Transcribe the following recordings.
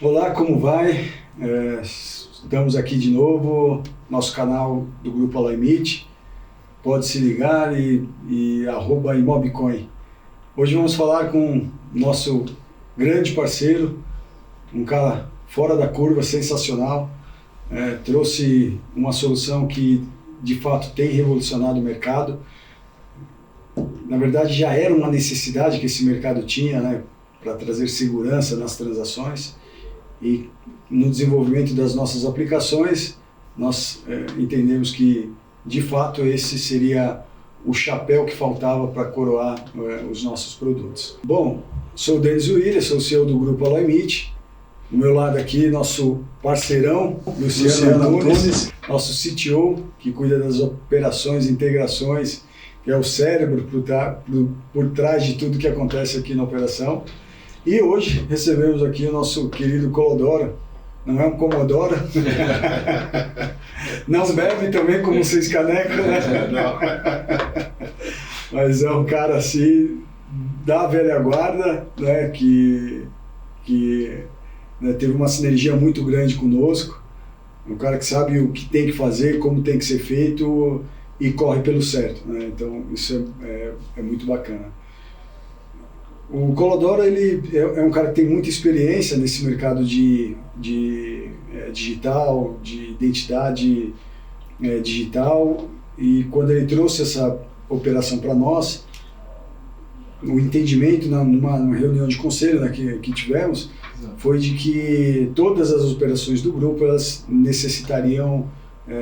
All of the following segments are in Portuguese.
Olá, como vai? Estamos aqui de novo, nosso canal do Grupo Alaimite. Pode se ligar e @imobcoin. Hoje vamos falar com nosso grande parceiro, um cara fora da curva, sensacional. Trouxe uma solução que de fato tem revolucionado o mercado. Na verdade já era uma necessidade que esse mercado tinha, né, para trazer segurança nas transações. E no desenvolvimento das nossas aplicações, nós entendemos que, de fato, esse seria o chapéu que faltava para coroar os nossos produtos. Bom, sou o Denis William, sou o CEO do Grupo Alaimite. Do meu lado aqui, nosso parceirão, Luciano Antunes, nosso CTO, que cuida das operações, integrações, que é o cérebro por trás de tudo que acontece aqui na operação. E hoje recebemos aqui o nosso querido Colodoro, não é um Comodoro, não bebe também como vocês canecam, né? Não. Mas é um cara assim, da velha guarda, né, que né, teve uma sinergia muito grande conosco, um cara que sabe o que tem que fazer, como tem que ser feito e corre pelo certo, né? Então isso é muito bacana. O Colodoro ele é um cara que tem muita experiência nesse mercado de digital, de identidade digital, e quando ele trouxe essa operação para nós, o entendimento numa reunião de conselho, né, que tivemos, foi de que todas as operações do grupo elas necessitariam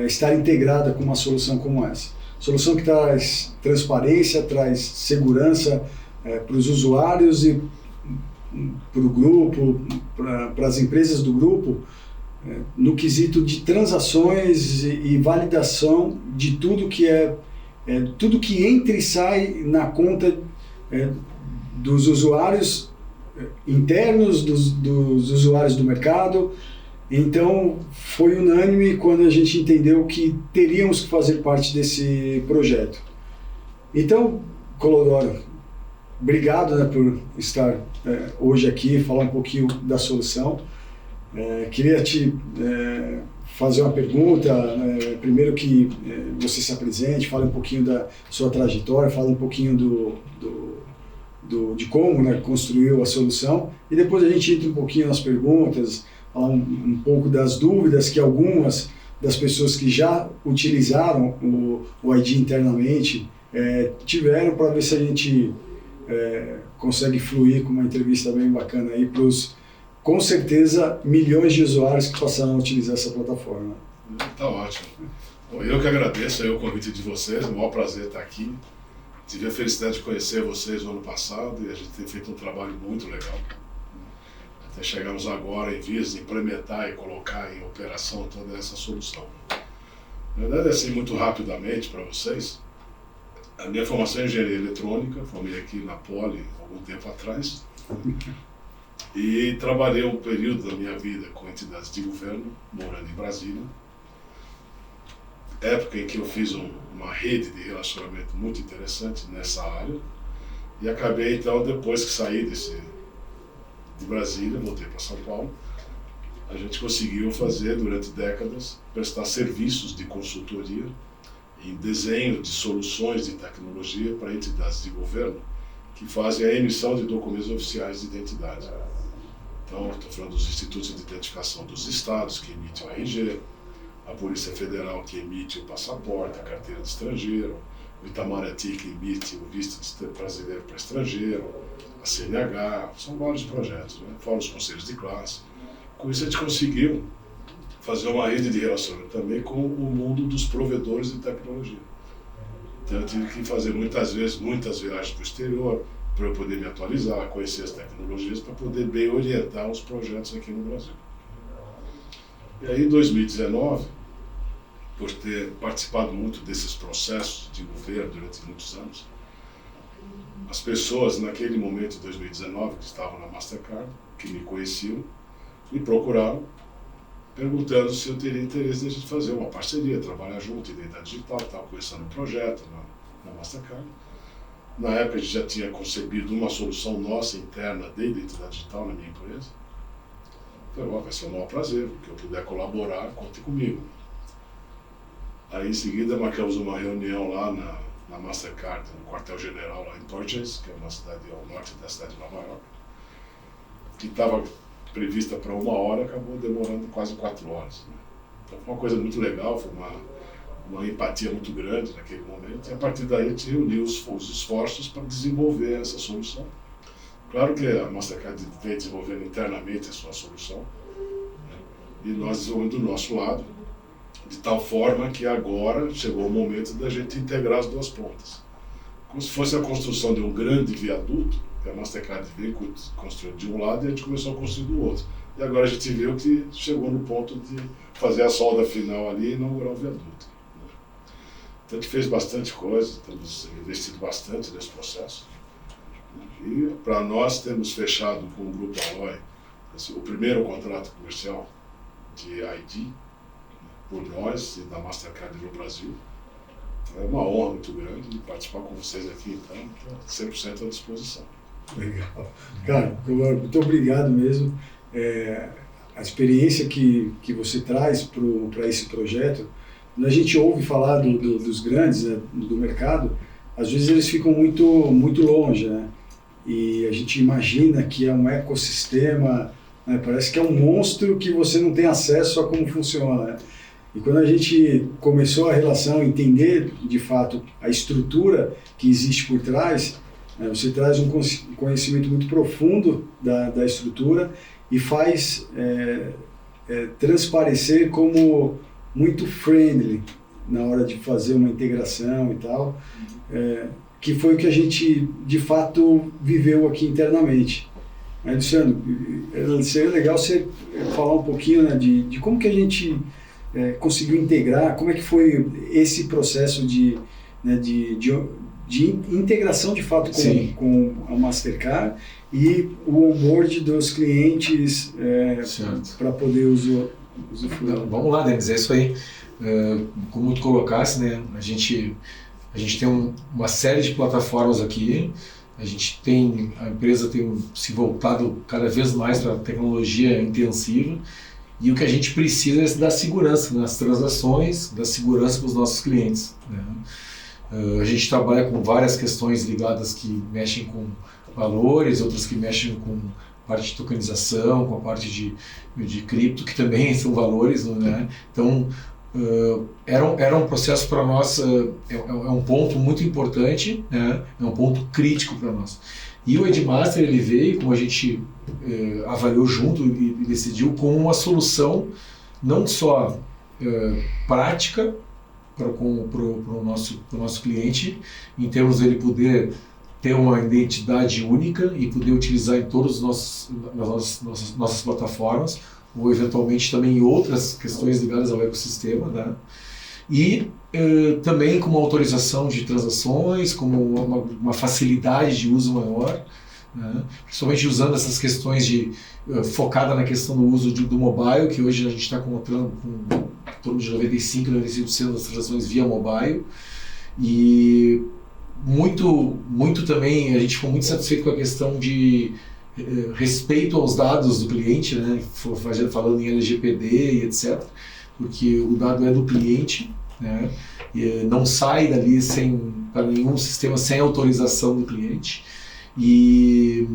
estar integradas com uma solução como essa. Solução que traz transparência, traz segurança para os usuários e para o grupo, para as empresas do grupo, no quesito de transações e validação de tudo que tudo que entra e sai na conta dos usuários internos, dos usuários do mercado. Então foi unânime quando a gente entendeu que teríamos que fazer parte desse projeto. Então, Colodoro, obrigado, né, por estar hoje aqui, falar um pouquinho da solução. Queria te fazer uma pergunta, primeiro que você se apresente, fale um pouquinho da sua trajetória, fale um pouquinho de como, né, construiu a solução, e depois a gente entra um pouquinho nas perguntas, falar um pouco das dúvidas que algumas das pessoas que já utilizaram o ID internamente tiveram, para ver se a gente consegue fluir com uma entrevista bem bacana aí para os, com certeza, milhões de usuários que passaram a utilizar essa plataforma. Tá ótimo. Bom, eu que agradeço aí o convite de vocês, é um maior prazer estar aqui. Tive a felicidade de conhecer vocês no ano passado e a gente tem feito um trabalho muito legal. Até chegamos agora em vias de implementar e colocar em operação toda essa solução. Na verdade, assim, muito rapidamente para vocês, a minha formação é em engenharia eletrônica, formei aqui na Poli algum tempo atrás, e trabalhei um período da minha vida com entidades de governo, morando em Brasília, época em que eu fiz uma rede de relacionamento muito interessante nessa área, e acabei então, depois que saí de Brasília, voltei para São Paulo, a gente conseguiu fazer durante décadas, prestar serviços de consultoria em desenho de soluções de tecnologia para entidades de governo que fazem a emissão de documentos oficiais de identidade. Então, estou falando dos institutos de identificação dos estados, que emitem o RG, a Polícia Federal, que emite o passaporte, a carteira de estrangeiro, o Itamaraty, que emite o visto brasileiro para estrangeiro, a CNH, são vários projetos, né? Fora os conselhos de classe. Com isso, a gente conseguiu fazer uma rede de relacionamento também com o mundo dos provedores de tecnologia. Então eu tive que fazer muitas viagens para o exterior, para eu poder me atualizar, conhecer as tecnologias, para poder bem orientar os projetos aqui no Brasil. E aí em 2019, por ter participado muito desses processos de governo durante muitos anos, as pessoas naquele momento, em 2019, que estavam na Mastercard, que me conheciam, me procuraram, perguntando se eu teria interesse de a gente fazer uma parceria, trabalhar junto, identidade digital, estava começando um projeto na Mastercard. Na época a gente já tinha concebido uma solução nossa interna de identidade digital na minha empresa. Falei, vai ser um maior prazer, que eu puder colaborar, conte comigo. Aí em seguida marcamos uma reunião lá na Mastercard, no quartel-general lá em Torrance, que é uma cidade ao norte da cidade de Nova York, que estava prevista para 1 hora, acabou demorando quase 4 horas. Né? Então foi uma coisa muito legal, foi uma empatia muito grande naquele momento, e a partir daí a gente reuniu os esforços para desenvolver essa solução. Claro que a Mastercard vem desenvolvendo internamente a sua solução, né? E nós desenvolvemos do nosso lado, de tal forma que agora chegou o momento da gente integrar as duas pontas. Como se fosse a construção de um grande viaduto, que a Mastercard veio construindo de um lado e a gente começou a construir do outro. E agora a gente viu que chegou no ponto de fazer a solda final ali e inaugurar o viaduto. Né? Então a gente fez bastante coisa, estamos investindo bastante nesse processo. E para nós temos fechado com o Grupo Alloy o primeiro contrato comercial de ID, por nós e da Mastercard no Brasil. Então é uma honra muito grande de participar com vocês aqui, então 100% à disposição. Legal. Cara, muito obrigado mesmo. A experiência que você traz para esse projeto, quando a gente ouve falar dos grandes, né, do mercado, às vezes eles ficam muito longe, né? E a gente imagina que é um ecossistema, né, parece que é um monstro que você não tem acesso a como funciona, né? E quando a gente começou a relação, entender de fato a estrutura que existe por trás, né, você traz um conhecimento muito profundo da estrutura e faz transparecer como muito friendly na hora de fazer uma integração e tal, que foi o que a gente de fato viveu aqui internamente. Luciano, seria legal você falar um pouquinho, né, de como que a gente conseguiu integrar, como é que foi esse processo de integração de fato com a Mastercard e o onboard dos clientes para poder usufruir. Vamos lá, Denis, é isso aí. Como tu colocasse, né, a gente tem uma série de plataformas aqui, a empresa tem se voltado cada vez mais para a tecnologia intensiva, e o que a gente precisa é dar segurança nas transações, dar segurança para os nossos clientes, né? A gente trabalha com várias questões ligadas que mexem com valores, outras que mexem com parte de tokenização, com a parte de cripto, que também são valores, né? Então, era um processo para nós, é um ponto muito importante, né? É um ponto crítico para nós. E o Edmaster, ele veio, como a gente avaliou junto e decidiu, com uma solução não só prática para o nosso cliente, em termos dele poder ter uma identidade única e poder utilizar em todas as nossas plataformas, ou eventualmente também em outras questões ligadas ao ecossistema, né? E também com uma autorização de transações, como uma facilidade de uso maior, né? Principalmente usando essas questões focada na questão do uso do mobile, que hoje a gente está com em torno de 95% das transações via mobile, e muito também, a gente ficou muito satisfeito com a questão de respeito aos dados do cliente, né? Falando em LGPD e etc., porque o dado é do cliente, né? E não sai dali para nenhum sistema sem autorização do cliente, e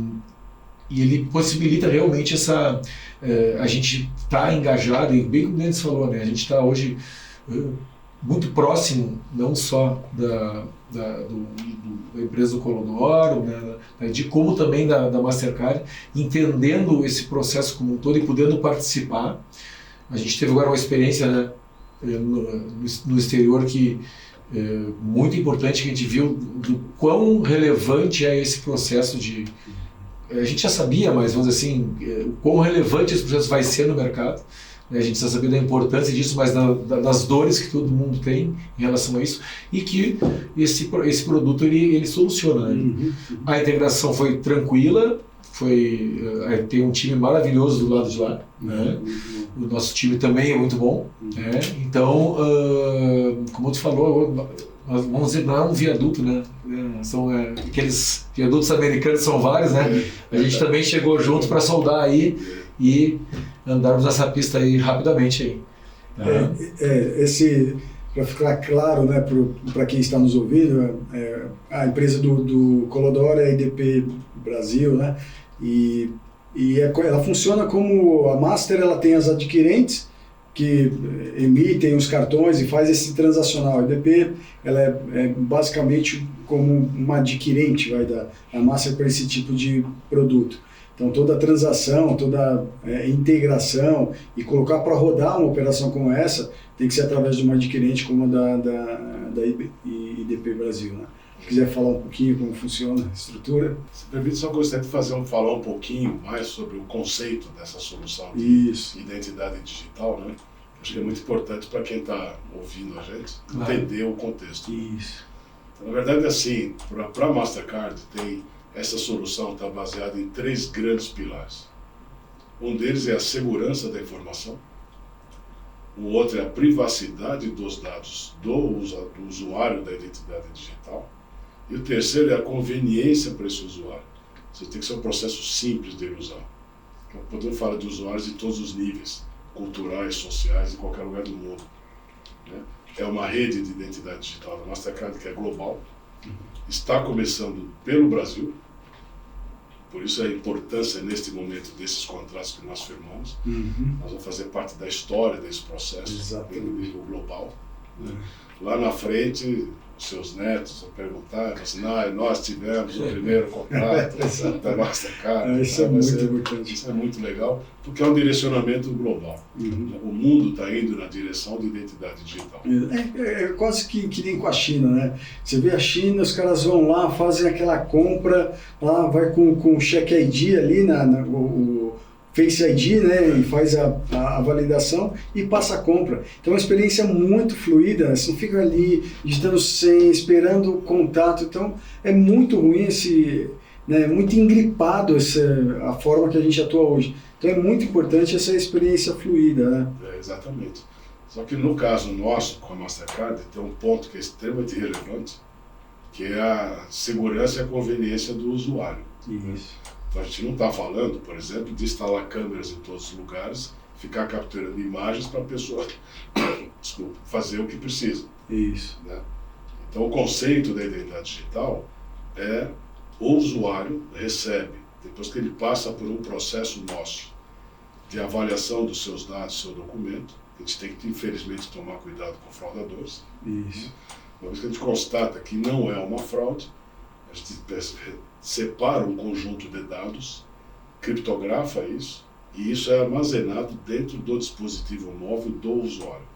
ele possibilita realmente a gente está engajado, e bem como o Denis falou, né? A gente está hoje muito próximo, não só da empresa do Colodoro, né, de como também da Mastercard, entendendo esse processo como um todo e podendo participar. A gente teve agora uma experiência, né, no exterior que muito importante, que a gente viu do quão relevante é esse processo a gente já sabia, mas vamos dizer assim, o quão relevante esse processo vai ser no mercado. A gente já sabia da importância disso, mas das dores que todo mundo tem em relação a isso, e que esse produto ele soluciona, né? Uhum. A integração foi tranquila, tem um time maravilhoso do lado de lá, né? O nosso time também é muito bom, né? Então, como tu falou, vamos dizer, não é um viaduto, né? São aqueles viadutos americanos, são vários, né? A gente também chegou junto para soldar aí, e andarmos nessa pista aí rapidamente aí. Para ficar claro, né, para quem está nos ouvindo, a empresa do Colodoro é a IDP Brasil, né, ela funciona como a Master, ela tem as adquirentes que emitem os cartões e faz esse transacional. A IDP ela é basicamente como uma adquirente da Master para esse tipo de produto. Então toda a transação, toda a integração e colocar para rodar uma operação como essa tem que ser através de uma adquirente como a da IDP Brasil, né? Se quiser falar um pouquinho como funciona a estrutura. Se permite, só gostaria de falar um pouquinho mais sobre o conceito dessa solução de identidade digital, né? Acho que é muito importante para quem está ouvindo a gente entender o contexto. Isso. Então, na verdade, assim, para a Mastercard, essa solução está baseada em 3 grandes pilares. Um deles é a segurança da informação, o outro é a privacidade dos dados do usuário da identidade digital, e o terceiro é a conveniência para esse usuário. Você tem que ser um processo simples de ele usar. Então, podemos falar de usuários de todos os níveis, culturais, sociais, em qualquer lugar do mundo, né? É uma rede de identidade digital da Mastercard que é global, está começando pelo Brasil, por isso a importância neste momento desses contratos que nós firmamos. Nós vamos fazer parte da história desse processo no nível global, né? Lá na frente, os seus netos vão perguntar, assim, nós tivemos o primeiro contrato da Mastercard. Isso é muito importante. Isso é muito legal, porque é um direcionamento global. O mundo está indo na direção de identidade digital. É quase que nem com a China, né? Você vê a China, os caras vão lá, fazem aquela compra, lá vai com o check ID ali, o Face ID, né, e faz a validação e passa a compra. Então é uma experiência muito fluida, você não fica ali digitando senha, esperando o contato. Então é muito ruim muito engripado a forma que a gente atua hoje. Então é muito importante essa experiência fluida, né? Exatamente. Só que no caso nosso, com a Mastercard, tem um ponto que é extremamente relevante, que é a segurança e a conveniência do usuário. Isso. Então a gente não está falando, por exemplo, de instalar câmeras em todos os lugares, ficar capturando imagens para a pessoa fazer o que precisa. Isso. Né? Então o conceito da identidade digital é o usuário recebe, depois que ele passa por um processo nosso de avaliação dos seus dados, do seu documento, a gente tem que, infelizmente, tomar cuidado com fraudadores. Isso. Uma vez que a gente constata que não é uma fraude, a gente separa um conjunto de dados, criptografa isso, e isso é armazenado dentro do dispositivo móvel do usuário.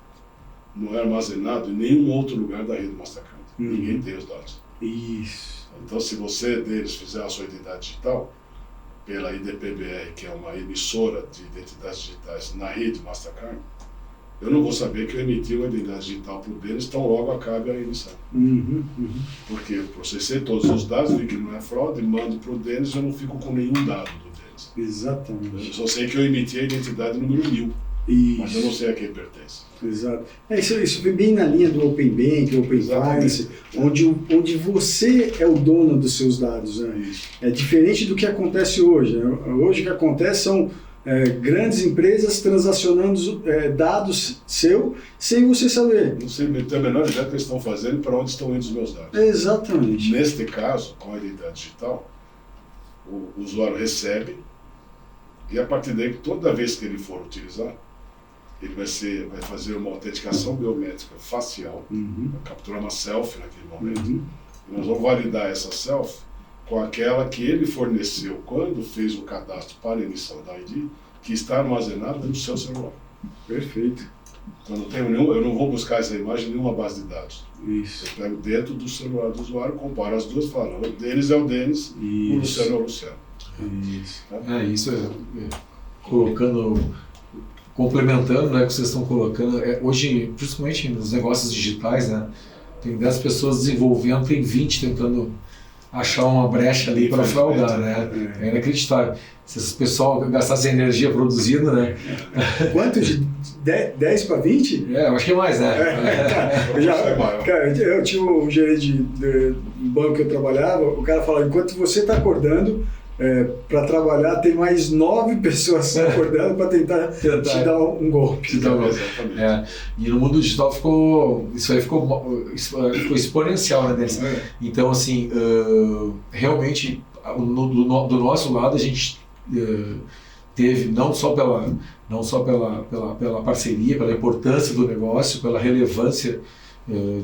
Não é armazenado em nenhum outro lugar da rede Mastercard. Ninguém tem os dados. Isso. Então, se você deles fizer a sua identidade digital, pela IDPBR, que é uma emissora de identidades digitais na rede Mastercard, eu não vou saber que eu emiti uma identidade digital para o Denis, tão logo acabe a emissão. Porque eu processei todos os dados, vi que não é fraude, mando para o Denis, eu não fico com nenhum dado do Denis. Exatamente. Eu só sei que eu emiti a identidade número 1000, mas eu não sei a quem pertence. Exato. Isso vem bem na linha do Open Bank, Open Finance, onde você é o dono dos seus dados. Né? É diferente do que acontece hoje. Né? Hoje o que acontece são grandes empresas transacionando dados seu sem você saber. Não sei, não tenho a menor ideia do que eles estão fazendo e para onde estão indo os meus dados. Exatamente. Neste caso, com a identidade digital, o usuário recebe e a partir daí, toda vez que ele for utilizar, ele vai fazer uma autenticação biométrica facial, vai capturar uma selfie naquele momento. E nós vamos validar essa selfie com aquela que ele forneceu quando fez o cadastro para emissão da ID, que está armazenada no seu celular. Perfeito. Então eu não vou buscar essa imagem em nenhuma base de dados. Isso. Eu pego dentro do celular do usuário, comparo as duas e falo, o Denis é o Denis, o Luciano é o Luciano. Isso. Isso complementando, né, o que vocês estão colocando, hoje, principalmente nos negócios digitais, né, tem 10 pessoas desenvolvendo, tem 20 tentando achar uma brecha ali para fraudar, né? É inacreditável. Se esse pessoal gastasse energia produzida, né? Quanto? De 10 para 20? Eu acho que é mais, né? Eu tinha um gerente do banco que eu trabalhava, o cara falava, enquanto você está acordando, para trabalhar, tem mais 9 pessoas acordando para tentar te dar um golpe. Exatamente. E no mundo digital isso aí ficou exponencial, né, Denis? Então, assim, realmente, do nosso lado, a gente teve, não só pela parceria, pela importância do negócio, pela relevância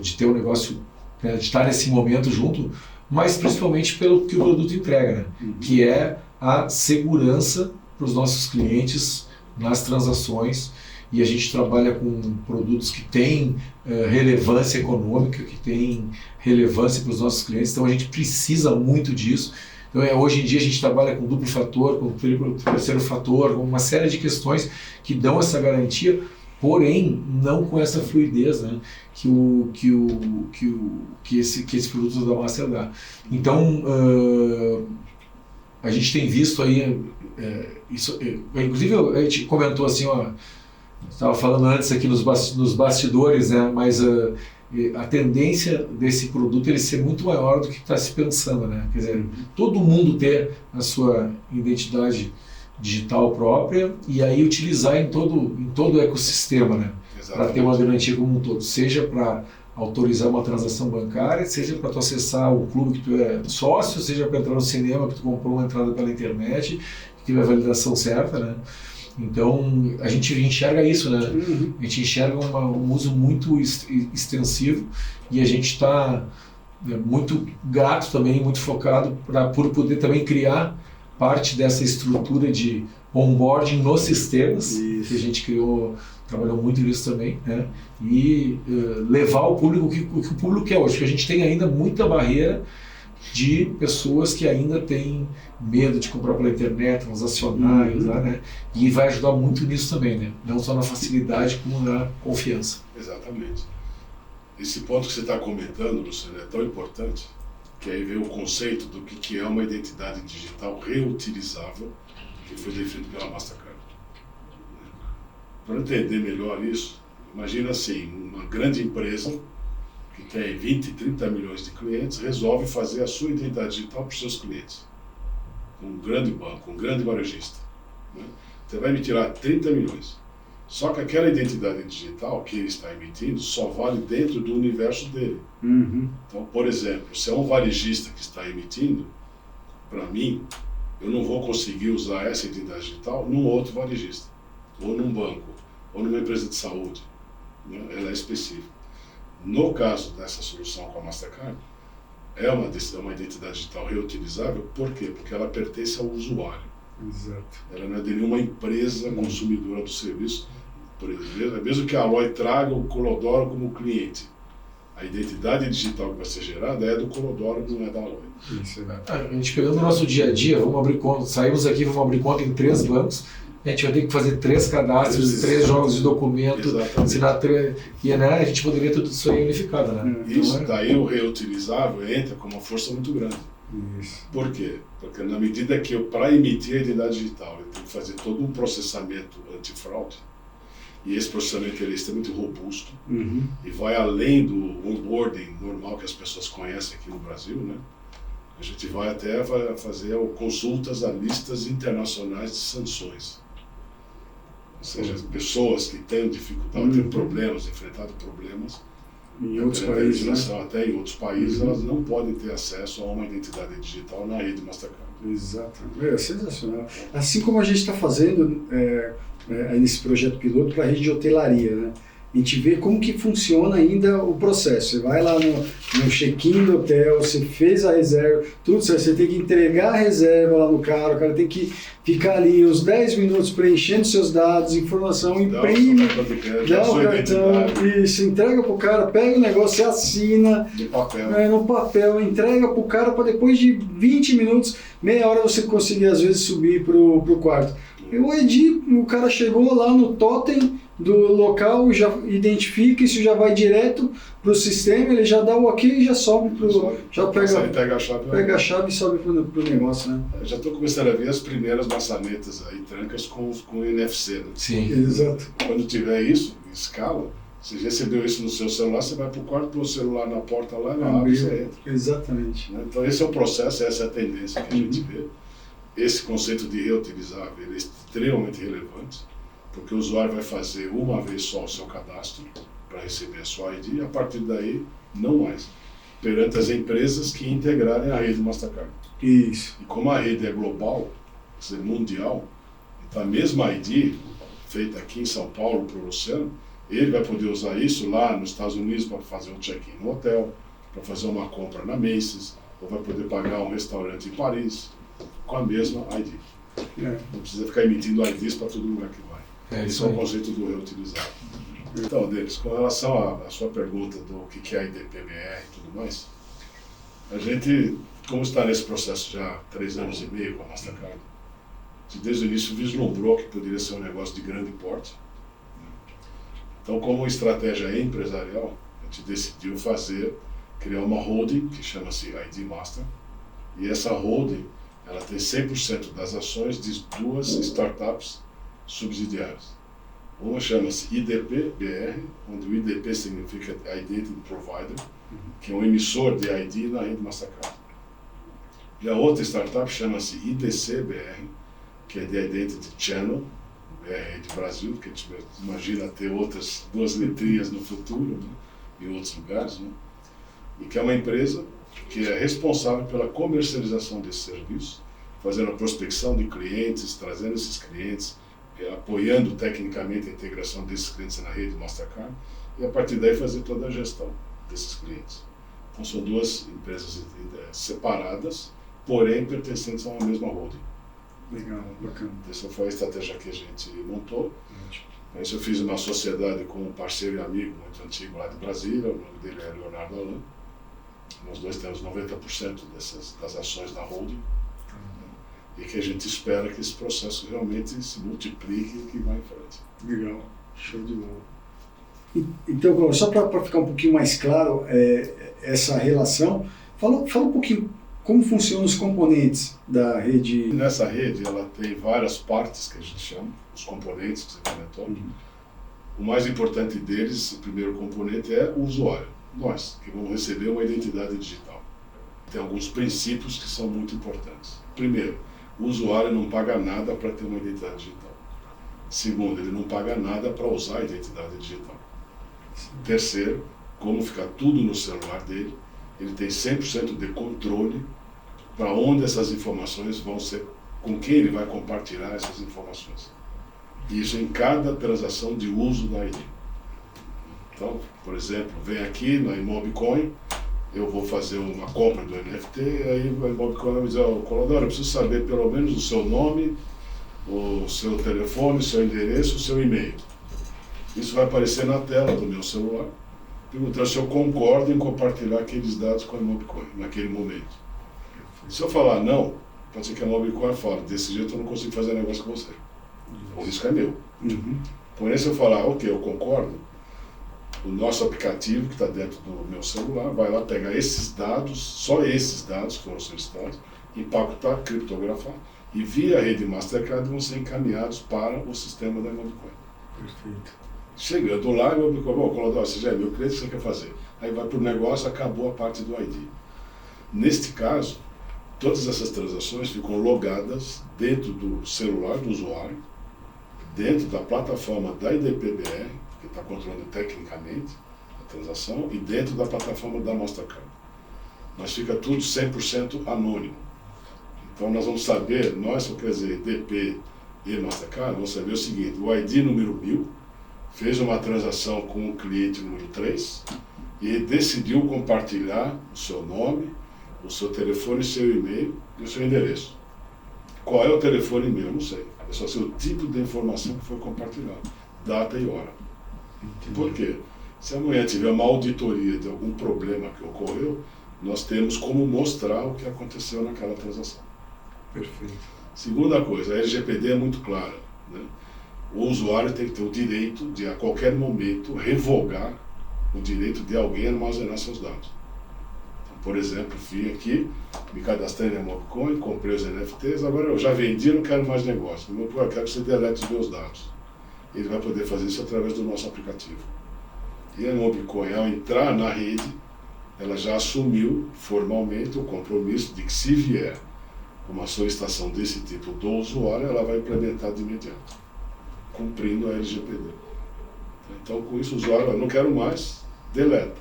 de ter um negócio, de estar nesse momento junto, mas principalmente pelo que o produto entrega, né? Que é a segurança para os nossos clientes nas transações, e a gente trabalha com produtos que têm relevância econômica, que têm relevância para os nossos clientes, então a gente precisa muito disso. Então, hoje em dia a gente trabalha com duplo fator, com terceiro fator, com uma série de questões que dão essa garantia, porém não com essa fluidez, né, que esse produto da Master dá. Então, a gente tem visto aí, isso, inclusive a gente comentou assim, estava falando antes aqui nos bastidores, né, mas a tendência desse produto ele ser muito maior do que está se pensando, né? Quer dizer, todo mundo ter a sua identidade digital própria e aí utilizar em todo o ecossistema, né? Para ter uma garantia como um todo, seja para autorizar uma transação bancária, seja para tu acessar o clube que tu é sócio, seja para entrar no cinema que tu comprou uma entrada pela internet, que teve a validação certa, né? Então, a gente enxerga isso, né? A gente enxerga um uso muito extensivo e a gente está muito grato também, muito focado por poder também criar parte dessa estrutura de onboarding nos sistemas, que a gente trabalhou muito nisso também, né? E levar ao público o que o público quer hoje, porque a gente tem ainda muita barreira de pessoas que ainda têm medo de comprar pela internet, transacionais, né? E vai ajudar muito nisso também, né? Não só na facilidade, como na confiança. Exatamente. Esse ponto que você está comentando, Luciano, é tão importante, que aí vem o conceito do que é uma identidade digital reutilizável, que foi definido pela Mastercard. Para entender melhor isso, imagina assim, uma grande empresa que tem 20, 30 milhões de clientes, resolve fazer a sua identidade digital para os seus clientes. Um grande banco, um grande varejista. Né? Você vai me tirar 30 milhões. Só que aquela identidade digital que ele está emitindo só vale dentro do universo dele. Então, por exemplo, se é um varejista que está emitindo, para mim, eu não vou conseguir usar essa identidade digital num outro varejista, ou num banco, ou numa empresa de saúde. Né? Ela é específica. No caso dessa solução com a Mastercard, é uma identidade digital reutilizável. Por quê? Porque ela pertence ao usuário. Exato. Ela não é de nenhuma empresa consumidora do serviço. Por exemplo, mesmo que a Alloy traga o Colodoro como cliente, a identidade digital que vai ser gerada é do Colodoro, não é da Alloy. Isso, a gente pegando o nosso dia a dia, vamos abrir conta, saímos aqui, vamos abrir conta em 3 bancos, a gente vai ter que fazer 3 cadastros, 3 jogos de documento, assinar 3, e né, a gente poderia ter tudo isso aí unificado, né? Isso, então, daí o reutilizável entra com uma força muito grande. Isso. Por quê? Porque na medida que para emitir a identidade digital, eu tenho que fazer todo um processamento antifraude, e esse processamento ele é extremamente robusto, e vai além do onboarding normal que as pessoas conhecem aqui no Brasil, né? A gente vai até fazer consultas a listas internacionais de sanções. Ou seja, pessoas que têm dificuldade, têm problemas, enfrentado problemas em outros países, né? Até em outros países, elas não podem ter acesso a uma identidade digital na rede Mastercard. Exato, é sensacional. Assim como a gente está fazendo nesse projeto piloto para a rede de hotelaria, né? A gente vê como que funciona ainda o processo. Você vai lá no check-in do hotel, você fez a reserva, tudo certo, você tem que entregar a reserva lá no cara, o cara tem que ficar ali uns 10 minutos preenchendo seus dados, informação, imprime, dá o cartão, isso, entrega pro cara, pega o negócio, você assina no papel, entrega pro cara para depois de 20 minutos, meia hora você conseguir às vezes subir pro quarto. O Edi, o cara chegou lá no totem do local, já identifica, isso já vai direto para o sistema, ele já dá o ok e já sobe já pega a chave e sobe pro negócio, né? Eu já estou começando a ver as primeiras maçanetas aí, trancas com NFC, né? Sim. Exato. Quando tiver isso, em escala, você recebeu isso no seu celular, você vai pro quarto, põe o celular na porta lá, na abre e você entra. Exatamente. Então esse é o processo, essa é a tendência que a gente vê. esse conceito de reutilizável ele é extremamente relevante, porque o usuário vai fazer uma vez só o seu cadastro para receber a sua ID e a partir daí não mais, perante as empresas que integrarem a rede Mastercard. Isso. E como a rede é global, quer dizer, mundial, então a mesma ID feita aqui em São Paulo para o Luciano, ele vai poder usar isso lá nos Estados Unidos para fazer um check-in no hotel, para fazer uma compra na Macy's, ou vai poder pagar um restaurante em Paris com a mesma ID. Não precisa ficar emitindo IDs para todo lugar que vai. Esse é o conceito do reutilizável. Então, Denis, com relação à sua pergunta do que é IDP-BR e tudo mais, a gente, como está nesse processo já há 3 anos e meio com a Mastercard, desde o início vislumbrou que poderia ser um negócio de grande porte. Então, como estratégia empresarial, a gente decidiu criar uma holding que chama-se ID Master, e essa holding ela tem 100% das ações de 2 startups subsidiárias. Uma chama-se IDP-BR, onde o IDP significa Identity Provider, que é um emissor de ID na rede Mastercard. E a outra startup chama-se IDC-BR, que é de Identity Channel, BR de Brasil, que a gente imagina ter outras 2 letrinhas no futuro, né, em outros lugares, né, e que é uma empresa que é responsável pela comercialização desse serviço, fazendo a prospecção de clientes, trazendo esses clientes, apoiando tecnicamente a integração desses clientes na rede Mastercard, e a partir daí fazer toda a gestão desses clientes. Então são 2 empresas separadas, porém pertencentes a uma mesma holding. Legal, bacana. Essa foi a estratégia que a gente montou. Isso eu fiz uma sociedade com um parceiro e amigo muito antigo lá de Brasília, o nome dele é Leonardo Alain. Nós 2 temos 90% das ações da holding. E que a gente espera que esse processo realmente se multiplique e que vá em frente. Legal, show de bola. Então, só para ficar um pouquinho mais claro essa relação, fala um pouquinho como funcionam os componentes da rede. Nessa rede ela tem várias partes que a gente chama, os componentes que você comentou. O mais importante deles, o primeiro componente é o usuário, nós, que vamos receber uma identidade digital. Tem alguns princípios que são muito importantes. Primeiro, o usuário não paga nada para ter uma identidade digital. Segundo, ele não paga nada para usar a identidade digital. Terceiro, como fica tudo no celular dele, ele tem 100% de controle para onde essas informações vão ser, com quem ele vai compartilhar essas informações. E isso em cada transação de uso da ID. Então, por exemplo, vem aqui na Imobicoin, eu vou fazer uma compra do NFT, aí a Imobicoin vai dizer, Colador, eu preciso saber pelo menos o seu nome, o seu telefone, o seu endereço, o seu e-mail. Isso vai aparecer na tela do meu celular, perguntando se eu concordo em compartilhar aqueles dados com a Imobicoin, naquele momento. Se eu falar Não, pode ser que a Mobicoin fale, desse jeito eu não consigo fazer negócio com você. O risco é meu. Porém, se eu falar, ok, eu concordo, o nosso aplicativo que está dentro do meu celular vai lá pegar esses dados, só esses dados que foram solicitados, empacotar, criptografar, e via rede Mastercard vão ser encaminhados para o sistema da Mobicoin. Perfeito. Chegando lá, eu vou bom, Colador, você já é meu cliente, o que você quer fazer? Aí vai para o negócio, acabou a parte do ID. Neste caso, todas essas transações ficam logadas dentro do celular do usuário, dentro da plataforma da IDP-BR, que está controlando tecnicamente a transação, e dentro da plataforma da Mastercard. Mas fica tudo 100% anônimo. Então nós vamos saber, quer dizer, IDP e Mastercard, vamos saber o seguinte, o ID número 1000 fez uma transação com o cliente número 3 e decidiu compartilhar o seu nome, o seu telefone, seu e-mail e o seu endereço. Qual é o telefone e e-mail? Eu não sei. É só ser o tipo de informação que foi compartilhada, data e hora. Entendi. Por quê? Se amanhã tiver uma auditoria de algum problema que ocorreu, nós temos como mostrar o que aconteceu naquela transação. Perfeito. Segunda coisa, a LGPD é muito clara, né? O usuário tem que ter o direito de, a qualquer momento, revogar o direito de alguém armazenar seus dados. Por exemplo, vim aqui, me cadastrei na Mobicoin, comprei os NFTs, agora eu já vendi, não quero mais negócio. Eu quero que você delete os meus dados. Ele vai poder fazer isso através do nosso aplicativo. E a Mobicoin, ao entrar na rede, ela já assumiu formalmente o compromisso de que se vier uma solicitação desse tipo do usuário, ela vai implementar de imediato, cumprindo a LGPD. Então, com isso, o usuário, eu não quero mais, deleta.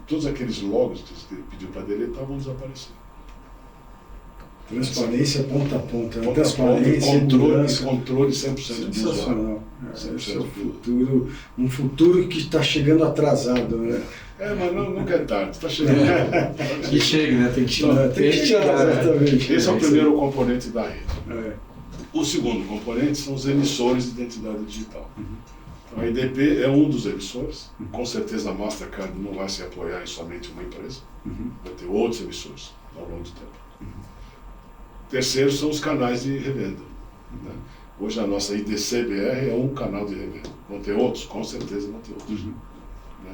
Todos aqueles logos que ele pediu para deletar vão desaparecer. Transparência ponta a ponta. Ponta Transparência, controle 100% do usuário. Sensacional. Esse é o futuro, um futuro que está chegando atrasado, né? Mas nunca é tarde, está chegando. Que chega, né? Tem que chegar, exatamente. Esse é o primeiro componente da rede. O segundo componente são os emissores de identidade digital. Então, a IDP é um dos emissores. Com certeza a Mastercard não vai se apoiar em somente uma empresa. Vai ter outros emissores ao longo do tempo. Terceiro são os canais de revenda. Né? Hoje a nossa IDC-BR é um canal de revenda. Vão ter outros? Com certeza vão ter outros. Né?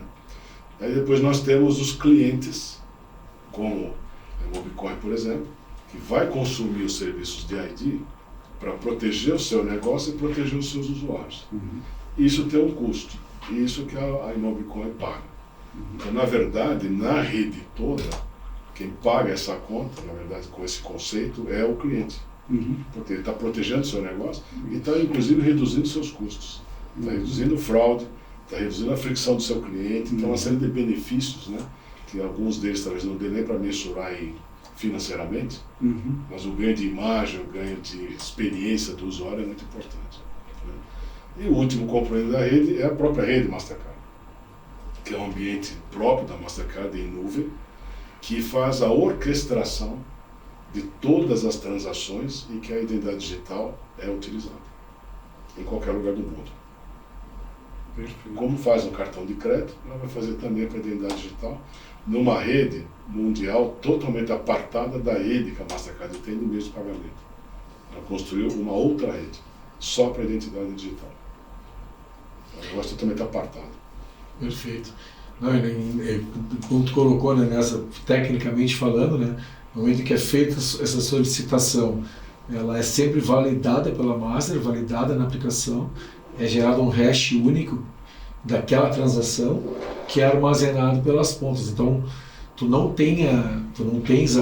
Aí depois nós temos os clientes, como a Mobicoin, por exemplo, que vai consumir os serviços de ID para proteger o seu negócio e proteger os seus usuários. Isso tem um custo. E isso que a Mobicoin paga. Então, na verdade, na rede toda, quem paga essa conta, na verdade, com esse conceito, é o cliente. Porque ele está protegendo o seu negócio e está, inclusive, reduzindo seus custos. Está reduzindo fraude, está reduzindo a fricção do seu cliente. Então, uma série de benefícios, né, que alguns deles talvez não dê nem para mensurar financeiramente, mas o ganho de imagem, o ganho de experiência do usuário é muito importante. Né? E o último componente da rede é a própria rede Mastercard, que é um ambiente próprio da Mastercard em nuvem, que faz a orquestração de todas as transações em que a identidade digital é utilizada, em qualquer lugar do mundo. Perfeito. Como faz no cartão de crédito, ela vai fazer também para a identidade digital, numa rede mundial totalmente apartada da rede que a Mastercard tem de meios de pagamento. Ela construiu uma outra rede, só para a identidade digital. É um negócio totalmente apartado. Perfeito. Não, como tu colocou, né, nessa, tecnicamente falando, né, no momento que é feita essa solicitação, ela é sempre validada pela Master, validada na aplicação, é gerado um hash único daquela transação que é armazenado pelas pontas. Então, tu não tens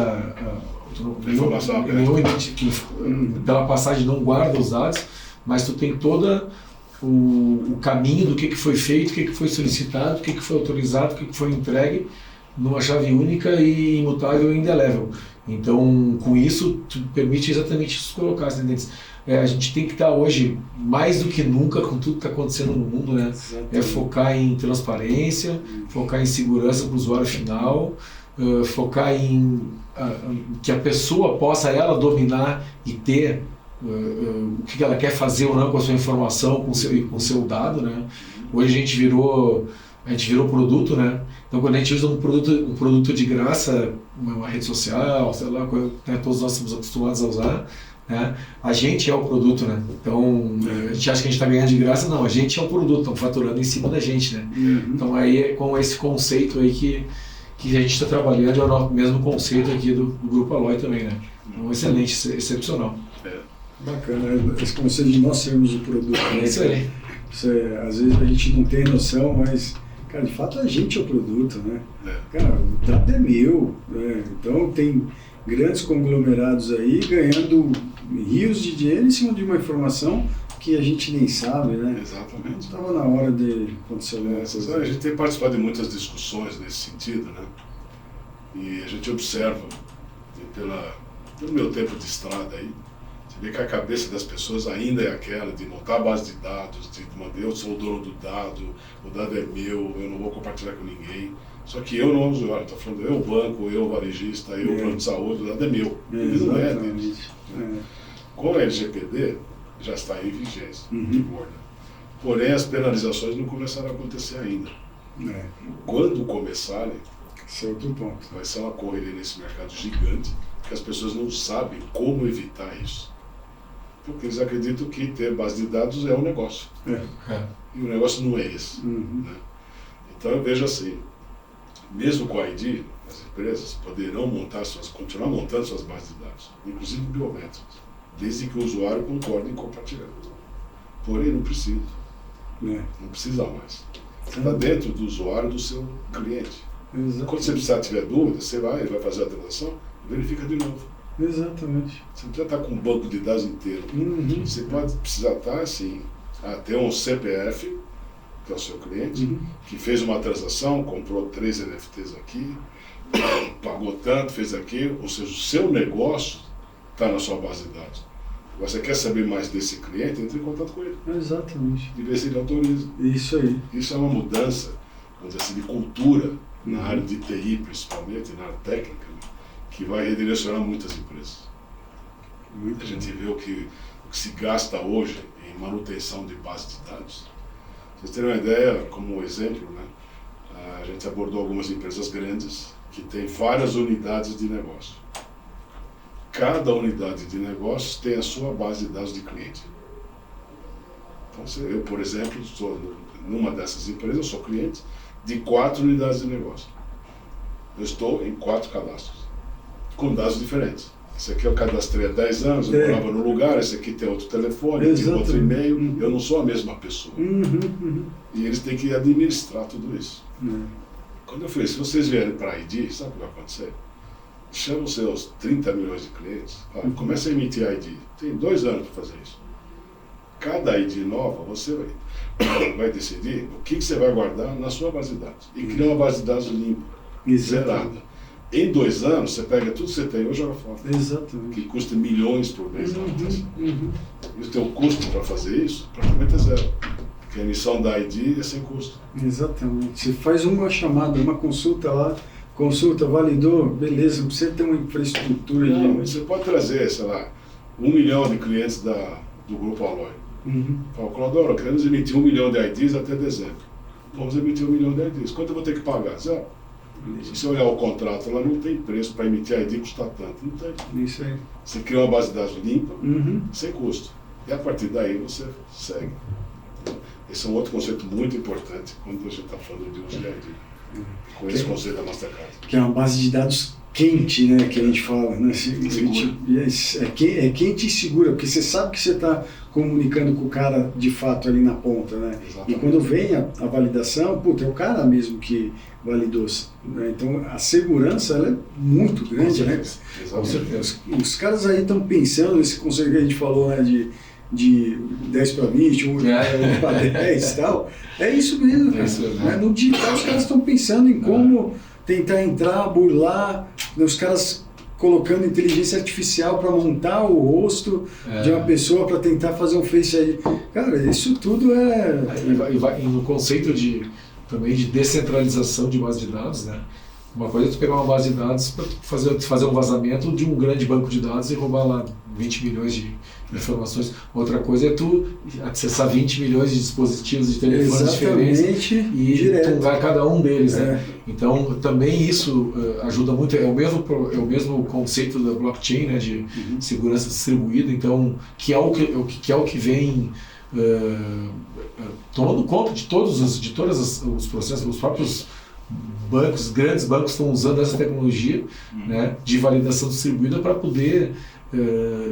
pela passagem não guarda os dados, mas tu tem toda o caminho do que foi feito, o que foi solicitado, o que foi autorizado, o que foi entregue numa chave única e imutável e indelével. Então, com isso, tu permite exatamente isso colocar. A gente tem que estar hoje, mais do que nunca, com tudo que está acontecendo no mundo, né? É focar em transparência, focar em segurança para o usuário final, focar em que a pessoa possa ela dominar e ter o que ela quer fazer ou não com a sua informação, com o seu dado, né? Hoje a gente virou produto, né? Então quando a gente usa um produto de graça, uma rede social, sei lá, né, todos nós estamos acostumados a usar, né? A gente é o produto, né? Então a gente acha que a gente está ganhando de graça, não, a gente é o produto, estão faturando em cima da gente, né? Então aí é com esse conceito aí que a gente está trabalhando, é o mesmo conceito aqui do Grupo Alloy também, né? Então excelente, excepcional. Bacana, esse conceito de nós sermos o produto, né? Isso aí. Às vezes a gente não tem noção, mas, cara, de fato a gente é o produto, né? Cara, o dado é meu, né? Então tem grandes conglomerados aí ganhando rios de dinheiro em cima de uma informação que a gente nem sabe, né? Exatamente. Estava na hora de acontecer alguma coisa. A gente tem participado de muitas discussões nesse sentido, né? E a gente observa, pelo meu tempo de estrada aí, você vê que a cabeça das pessoas ainda é aquela de montar a base de dados, de eu sou o dono do dado, o dado é meu, eu não vou compartilhar com ninguém. Só que eu não uso, estou falando eu banco, eu varejista, eu plano de saúde, o dado é meu. Ele não é deles. Com a LGPD já está em vigência, vigor, né? Porém as penalizações não começaram a acontecer ainda. Quando começarem, esse é outro ponto. Vai ser uma correria nesse mercado gigante, que as pessoas não sabem como evitar isso. Porque eles acreditam que ter base de dados é um negócio. E o negócio não é esse. Né? Então eu vejo assim, mesmo com a ID, as empresas poderão continuar montando suas bases de dados, inclusive biométricas, desde que o usuário concorde em compartilhar. Porém, não precisa. Não precisa mais. Está dentro do usuário do seu cliente. Quando você tiver dúvida, você vai fazer a transação, verifica de novo. Exatamente. Você não precisa estar com um banco de dados inteiro. Uhum. Você pode precisar estar assim, ter um CPF, que é o seu cliente, Uhum. que fez uma transação, comprou 3 NFTs aqui, pagou tanto, fez aquilo, ou seja, o seu negócio está na sua base de dados. Você quer saber mais desse cliente, entre em contato com ele. Exatamente. E ver se ele autoriza. Isso aí. Isso é uma mudança, vamos dizer assim, de cultura na Uhum. área de TI, principalmente, na área técnica, né, que vai redirecionar muitas empresas. Muito A gente vê o que se gasta hoje em manutenção de base de dados. Vocês terem uma ideia, como um exemplo, né, a gente abordou algumas empresas grandes que têm várias unidades de negócio. Cada unidade de negócio tem a sua base de dados de cliente. Então, eu, por exemplo, estou numa dessas empresas, eu sou cliente de 4 unidades de negócio. Eu estou em 4 cadastros, com dados diferentes. Esse aqui eu cadastrei há 10 anos, eu morava no lugar, esse aqui tem outro telefone, tem outro e-mail, Uhum. eu não sou a mesma pessoa. Uhum. E eles têm que administrar tudo isso. Uhum. Quando eu falei, se vocês vierem para a ID, sabe o que vai acontecer? Chama os seus 30 milhões de clientes, começa a emitir ID. Tem 2 anos para fazer isso. Cada ID nova, você vai decidir o que você vai guardar na sua base de dados. E criar uma base de dados limpa, zerada. Em 2 anos, você pega tudo que você tem hoje e joga fora. Exatamente. Que custa milhões por mês. Uhum. E o teu custo para fazer isso, praticamente é zero. Porque a emissão da ID é sem custo. Exatamente. Você faz uma chamada, uma consulta lá, consulta, validou, beleza, não precisa ter uma infraestrutura Não, de... você pode trazer, sei lá, 1 milhão de clientes do Grupo Alloy. Uhum. Fala, Clodoro, queremos emitir 1 milhão de IDs até dezembro. Vamos emitir 1 milhão de IDs. Quanto eu vou ter que pagar? Zero. Se você olhar o contrato, ela não tem preço para emitir ID custar tanto. Não tem. Isso aí. Você cria uma base de dados limpa, Uhum. sem custo. E a partir daí você segue. Esse é um outro conceito muito importante quando a gente está falando de uso de ID. Com esse conceito da Mastercard. Que é uma base de dados quente, né, que a gente fala, né? É quente e segura, porque você sabe que você está comunicando com o cara de fato ali na ponta, né? Exatamente. E quando vem a validação, puta, é o cara mesmo que validou, né? Então a segurança ela é muito grande, né? Exatamente. Os caras aí estão pensando nesse conceito que a gente falou, né, de 10 para 20, 1 para 10 e tal. É isso mesmo, cara. Né? No digital os caras estão pensando em como tentar entrar, burlar, os caras colocando inteligência artificial para montar o rosto de uma pessoa para tentar fazer um Face ID. Cara, isso tudo é... E no conceito também de descentralização de base de dados, né? Uma coisa é tu pegar uma base de dados para fazer um vazamento de um grande banco de dados e roubar lá 20 milhões de informações. Outra coisa é tu acessar 20 milhões de dispositivos de telefones diferentes e tungar cada um deles, né? Então também isso ajuda muito. É o mesmo conceito da blockchain, né, de segurança distribuída. Então que é o que vem tomando conta de todos os processos, os próprios grandes bancos estão usando essa tecnologia, né, de validação distribuída para poder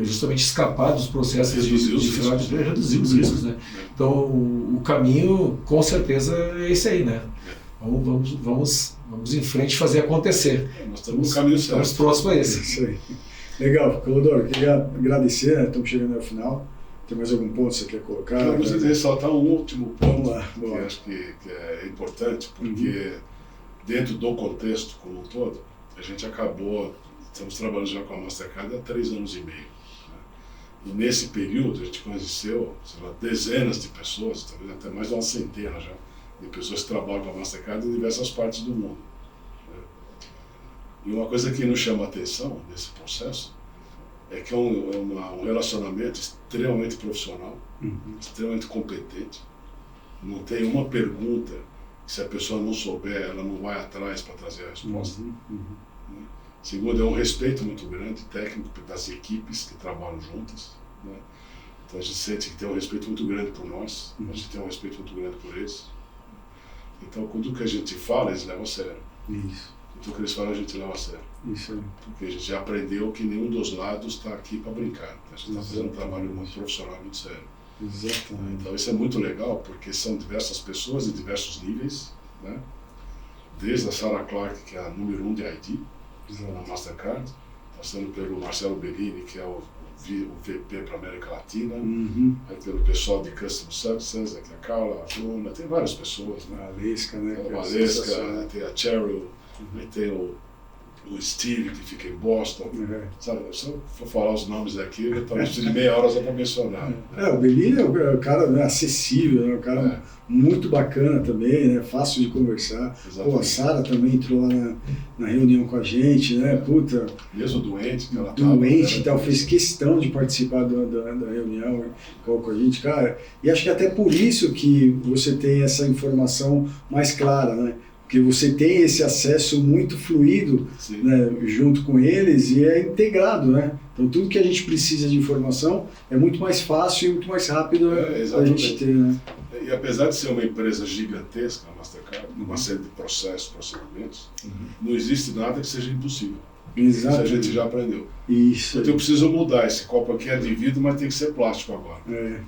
justamente escapar dos processos de fraude, reduzir os riscos, né? Então o caminho com certeza é esse aí, né? Vamos em frente fazer acontecer. Nós estamos no caminho certo. Estamos próximos a esse. Isso aí. Legal, Clodoro, queria agradecer, né? Estamos chegando ao final. Tem mais algum ponto que você quer colocar? Eu gostaria de ressaltar um último ponto. Vamos lá, que eu acho que é importante, porque dentro do contexto como um todo, a gente estamos trabalhando já com a Mastercard há 3 anos e meio. Né? E nesse período a gente conheceu, sei lá, dezenas de pessoas, talvez até mais de uma centena já, de pessoas que trabalham com a Mastercard em diversas partes do mundo. Né? E uma coisa que nos chama a atenção nesse processo é que é um relacionamento extremamente profissional, extremamente competente. Não tem uma pergunta que, se a pessoa não souber, ela não vai atrás para trazer a resposta. Né? Segundo, é um respeito muito grande, técnico, das equipes que trabalham juntas. Né? Então a gente sente que tem um respeito muito grande por nós, a gente tem um respeito muito grande por eles. Então, tudo que a gente fala, eles levam a sério. Isso. Tudo que eles falam, a gente leva a sério. Isso aí. Porque a gente já aprendeu que nenhum dos lados está aqui para brincar. A gente está fazendo um trabalho muito profissional, muito sério. Exatamente. Então isso é muito legal, porque são diversas pessoas de diversos níveis, né? Desde a Sarah Clark, que é a número 1 de ID na Mastercard, passando pelo Marcelo Bellini, que é o VP para a América Latina, Uhum. aí pelo pessoal de Customer Success, aqui a Carla, a Juna, tem várias pessoas, né? A Valesca, né? Tem que a é Valesca, sensacional. tem a Cheryl, aí tem o Steve, que fica em Boston. É. Sabe, se eu for falar os nomes aqui, eu talvez preciso de meia hora só para mencionar. O Bellini é o cara, né, acessível, né, o cara É. muito bacana também, né, fácil de conversar. Pô, a Exatamente. Sara também entrou lá na reunião com a gente, né, puta, Mesmo doente que ela doente e tava, tal, fez questão de participar da reunião com a gente, cara. E acho que até por isso que você tem essa informação mais clara, né? Porque você tem esse acesso muito fluido, Sim. né, junto com eles e é integrado, né? Então tudo que a gente precisa de informação é muito mais fácil e muito mais rápido a exatamente. gente ter, né? E apesar de ser uma empresa gigantesca, a Mastercard, uma série de processos, procedimentos, não existe nada que seja impossível. Isso a Exato. gente já aprendeu. Isso. Então eu preciso mudar. Esse copo aqui é de vidro, mas tem que ser plástico agora. É,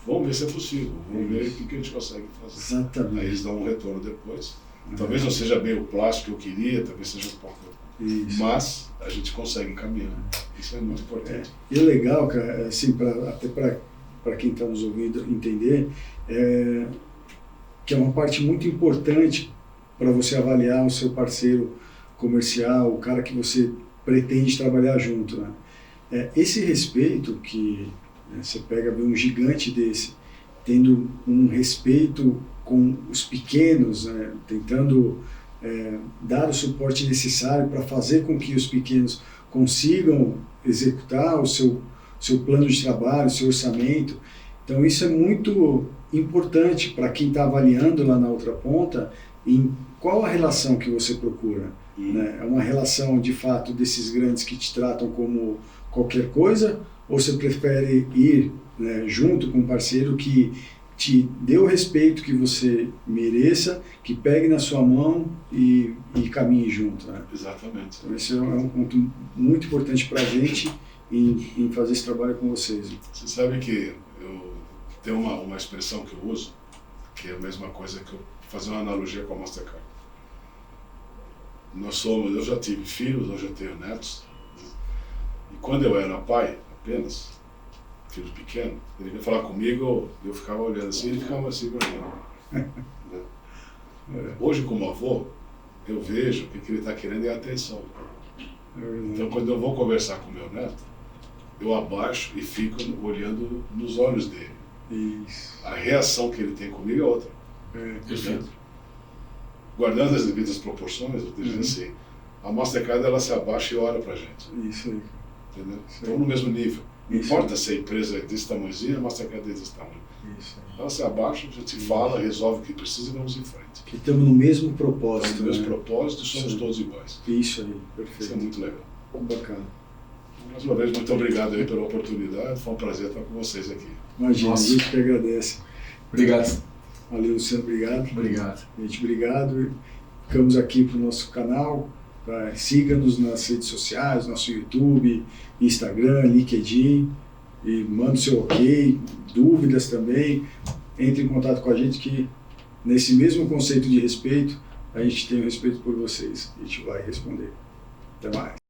Vamos ver se é possível. Vamos ver o que a gente consegue fazer. Aí exatamente. eles dão um retorno depois. Talvez não seja bem o plástico que eu queria, talvez seja um pouco. Isso. Mas a gente consegue encaminhar. Isso é muito importante. E o legal, cara, assim, até para quem está nos ouvindo entender, que é uma parte muito importante para você avaliar o seu parceiro comercial, o cara que você pretende trabalhar junto, né? Esse respeito que você pega um gigante desse, tendo um respeito com os pequenos, né, tentando dar o suporte necessário para fazer com que os pequenos consigam executar o seu plano de trabalho, o seu orçamento. Então isso é muito importante para quem está avaliando lá na outra ponta em qual a relação que você procura. Né? É uma relação de fato desses grandes que te tratam como qualquer coisa, ou você prefere ir, né, junto com um parceiro que te dê o respeito que você mereça, que pegue na sua mão e caminhe junto, né? Exatamente. Então esse é um ponto muito importante para a gente em fazer esse trabalho com vocês. Você sabe que eu tenho uma expressão que eu uso, que é a mesma coisa que eu fazer uma analogia com a Mastercard. Eu já tive filhos, eu já tenho netos, e quando eu era pai, apenas, filho pequeno, ele vinha falar comigo, eu ficava olhando assim, ele ficava assim pra mim. Hoje, como avô, eu vejo que o que ele está querendo é atenção. Então, quando eu vou conversar com meu neto, eu abaixo e fico olhando nos olhos dele. Isso. A reação que ele tem comigo é outra. Perfeito. Guardando as devidas proporções, eu digo assim, a Mastercard ela se abaixa e olha pra gente. Isso aí. Entendeu? Isso aí. Estão no mesmo nível. Não Isso. importa se a empresa é desse tamanhozinho, a Mastercard é desse tamanho. Isso aí. Ela se abaixa, a gente fala, resolve o que precisa e vamos em frente. Que estamos no mesmo Estamos propósito. no mesmo né? propósito e somos Sim. todos iguais. Isso aí, Isso é perfeito. muito legal. Bacana. Mais uma vez, muito obrigado aí pela oportunidade. Foi um prazer estar com vocês aqui. Imagina, Nossa. a gente que agradece. Obrigado. Valeu, Luciano, obrigado. Obrigado. Gente, obrigado. Ficamos aqui para o nosso canal. Siga-nos nas redes sociais, nosso YouTube, Instagram, LinkedIn. E manda o seu ok, dúvidas também. Entre em contato com a gente que, nesse mesmo conceito de respeito, a gente tem o respeito por vocês. A gente vai responder. Até mais.